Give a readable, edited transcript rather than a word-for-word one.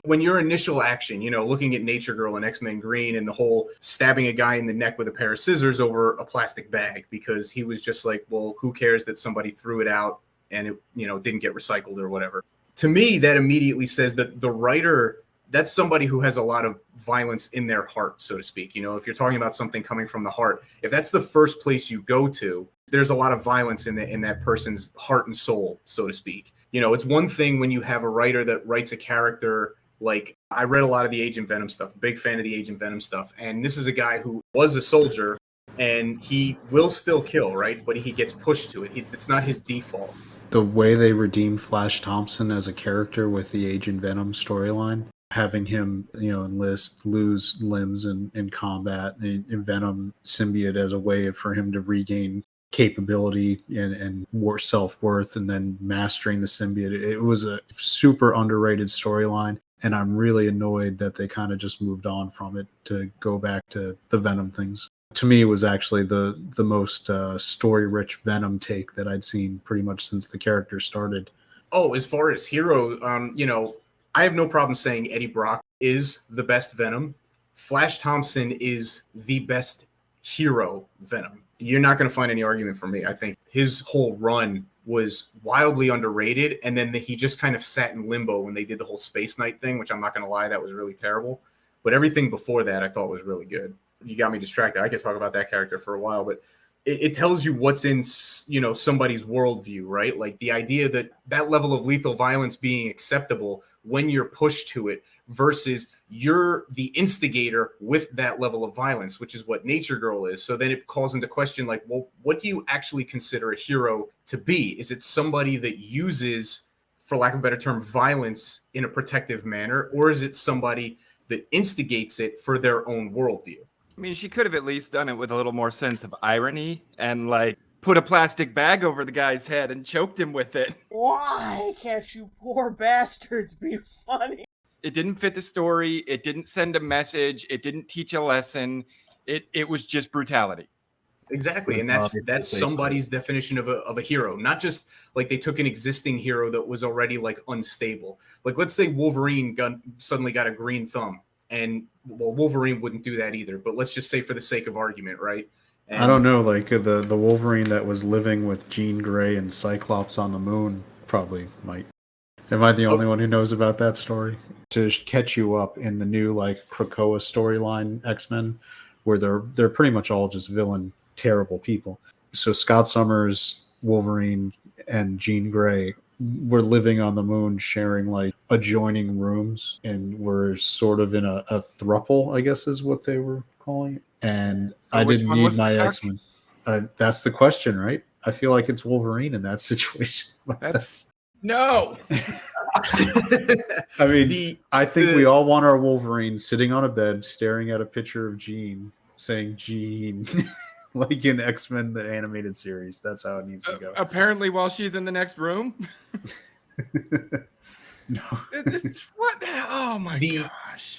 When your initial action, looking at Nature Girl and X-Men Green and the whole stabbing a guy in the neck with a pair of scissors over a plastic bag because he was just like, well, who cares that somebody threw it out and it, didn't get recycled or whatever. To me, that immediately says that the writer, that's somebody who has a lot of violence in their heart, so to speak. If you're talking about something coming from the heart, if that's the first place you go to, there's a lot of violence in that person's heart and soul, so to speak. It's one thing when you have a writer that writes a character. Like, I read a lot of the Agent Venom stuff, big fan of the Agent Venom stuff. And this is a guy who was a soldier and he will still kill, right? But he gets pushed to it. It's not his default. The way they redeemed Flash Thompson as a character with the Agent Venom storyline, having him, enlist, lose limbs in combat, and Venom symbiote as a way for him to regain capability and self-worth, and then mastering the symbiote. It was a super underrated storyline. And I'm really annoyed that they kind of just moved on from it to go back to the Venom things. To me, it was actually the most story-rich Venom take that I'd seen pretty much since the character started. Oh, as far as hero, I have no problem saying Eddie Brock is the best Venom. Flash Thompson is the best hero Venom. You're not going to find any argument from me. I think his whole run was wildly underrated, and then he just kind of sat in limbo when they did the whole Space Knight thing, which I'm not going to lie, that was really terrible. But everything before that I thought was really good. You got me distracted. I could talk about that character for a while, but it tells you what's in, somebody's worldview, right? Like the idea that level of lethal violence being acceptable when you're pushed to it versus you're the instigator with that level of violence, which is what Nature Girl is. So then it calls into question, like, well, what do you actually consider a hero to be? Is it somebody that uses, for lack of a better term, violence in a protective manner, or is it somebody that instigates it for their own worldview? I mean, she could have at least done it with a little more sense of irony and like put a plastic bag over the guy's head and choked him with it. Why can't you poor bastards be funny? It didn't fit the story. It didn't send a message. It didn't teach a lesson. It was just brutality. Exactly, and that's somebody's definition of a hero. Not just like they took an existing hero that was already like unstable. Like let's say Wolverine suddenly got a green thumb, and well, Wolverine wouldn't do that either. But let's just say for the sake of argument, right? And I don't know, like the Wolverine that was living with Jean Grey and Cyclops on the moon probably might. Am I the only one who knows about that story? To catch you up in the new like Krakoa storyline, X-Men, where they're pretty much all just villain, terrible people. So Scott Summers, Wolverine, and Jean Grey were living on the moon, sharing like adjoining rooms, and were sort of in a throuple, I guess is what they were calling it. And so I didn't need my X-Men. That's the question, right? I feel like it's Wolverine in that situation. No. I mean, I think we all want our Wolverine sitting on a bed, staring at a picture of Jean, saying Jean, like in X-Men, the animated series. That's how it needs to go. Apparently, while she's in the next room. No. What? Oh my gosh.